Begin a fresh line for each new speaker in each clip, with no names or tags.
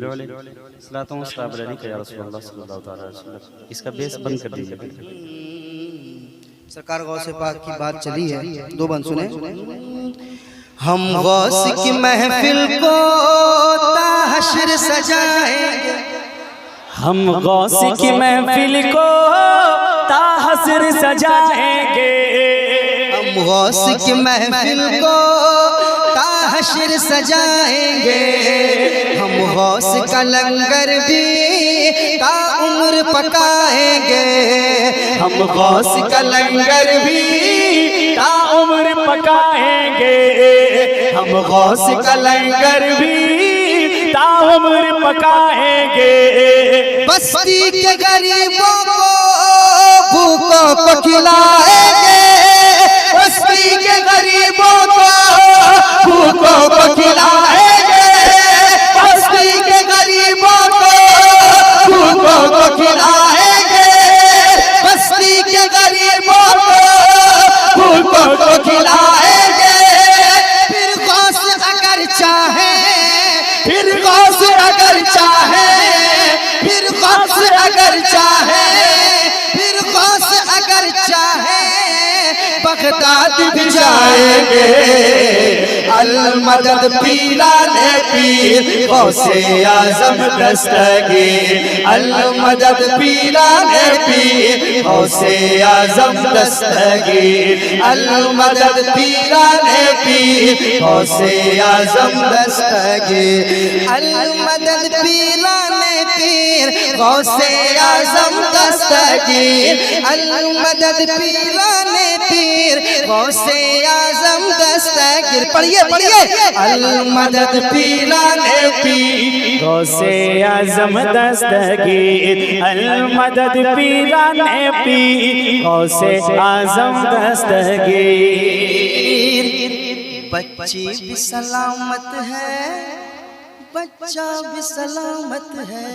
صلاۃ و سلام علیک یا رسول اللہ صلی اللہ تعالی علیہ وسلم۔ اس کا بیس بند کر دیجیے۔
سرکار غوث پاک کی بات چلی ہے، دو بند سنیں۔ ہم غوث کی محفل کو تا حشر سجائیں گے،
ہم غوث کی محفل کو تا حشر سجائیں گے،
ہم غوث کی محفل کو تا حشر سجائیں گے، ہم غوث کا لنگر بھی تا عمر پکائیں گے،
ہم غوث کا لنگر بھی تا عمر پکائیں گے، ہم غوث کا لنگر بھی تا عمر پکائیں گے،
بستی کے غریبوں کو بھوکوں کو کھلائیں گے، بستی کے غریبوں کو بھوکوں کو کھلائیں گے، بستی کے غریبوں کو بھوکوں کو کھلائیں گے، بستی کے غریبوں کو بھوکوں کو کھلائیں گے، پھر غوث اگر چاہے، پھر غوث اگر چاہے، پھر غوث اگر چاہے، پھر غوث اگر چاہے بغداد بھی جائیں گے، المدد پیران پیر غوث اعظم دستگیر، المدد پیران پیر غوث اعظم دستگیر، المدد پیران پیر غوث اعظم دستگیر، المدد پیران پیر غوث اعظم دستگیر، المدد پیران پیر غوث اعظم دستگیر، پڑھیے پڑھیے، المدد پیران پیر
غوث اعظم دستگیر، المدد پیران پیر غوث اعظم دستگیر،
بچی بھی سلامت ہے، بچہ بھی سلامت ہے،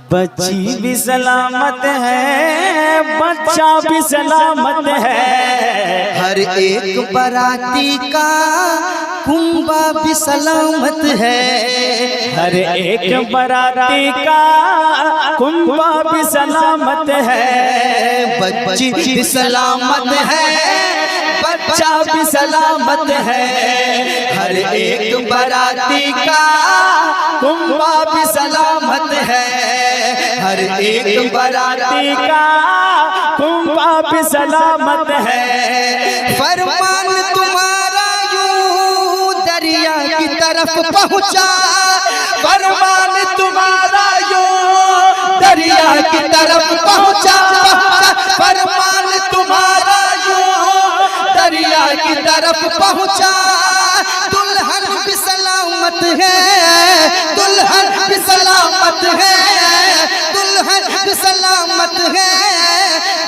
بچی بھی سلامت ہے، بچہ بھی سلامت ہے،
ہر ایک براتی کا کنبہ بھی سلامت ہے،
ہر ایک براتی کا کنبہ بھی سلامت ہے،
بچی بھی سلامت ہے،
بچہ بھی سلامت ہے،
ہر ایک براتی کا
کنبہ بھی سلامت ہے،
ہر ایک
براتی کا کنبہ بھی سلامت ہے،
فرمان تمہارا یوں دریا کی طرف پہنچا، فرمان تمہارا یوں دریا کی طرف پہنچا، فرمان تمہارا یوں دریا کی طرف پہنچا، دلہن بھی سلامت ہے، دلہن بھی سلامت ہے، دلہن بھی سلامت ہے،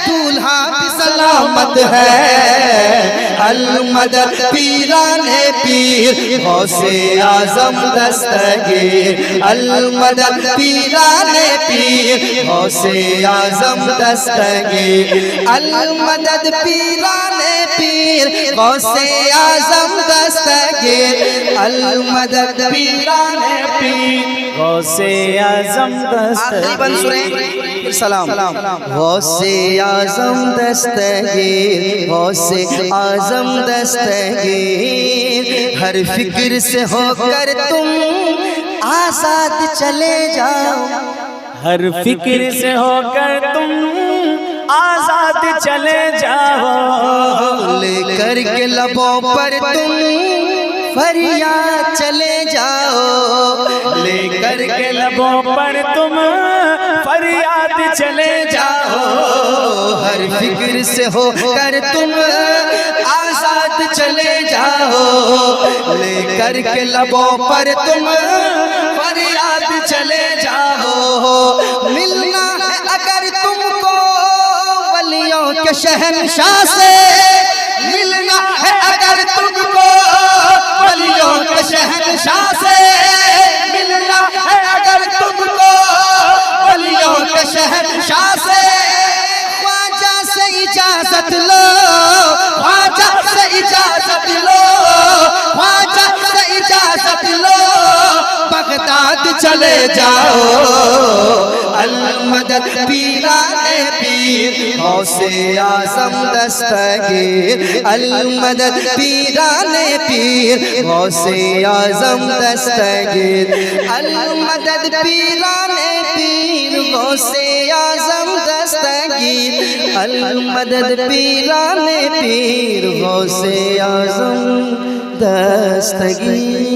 دولہا بھی سلامت ہے، المدد پیران پیر غوث اعظم دستگیر، المدد پیران پیر غوث اعظم دستگیر، المدد پیران پیر غوث اعظم دستگیر، المدد پیران پیر
غوث اعظم
دستگیر، سلام، غوث اعظم دستگیر، غوث اعظم دستگیر، ہر فکر سے ہو کر تم آزاد چلے جاؤ،
ہر فکر سے ہو کر تم آزاد چلے جاؤ،
لے کر کے لبوں پر تم فریاد چلے جاؤ،
لے کر کے لبوں پر تم فریاد چلے جاؤ،
ہر فکر سے ہو کر تم آزاد چلے جاؤ، لے کر کے لبوں پر تم فریاد چلے جاؤ، ملنا ہے اگر تم کو ولیوں کے شہنشاہ سے، ملنا ہے اگر تم کو ولیوں کے شہنشاہ سے، ملنا ہے اگر تم کو ولیوں کے شہنشاہ سے، خواجہ سے اجازت لو، خواجہ سے اجازت لو، خواجہ سے اجازت لو، بغداد چلے جاؤ المدد پیرانے پیر غوث اعظم دستگیر المدد پیرانے پیر غوث اعظم دستگیر المدد پیرانے پیر غوث اعظم دستگیر المدد پیرانے پیر غوث اعظم دستگیر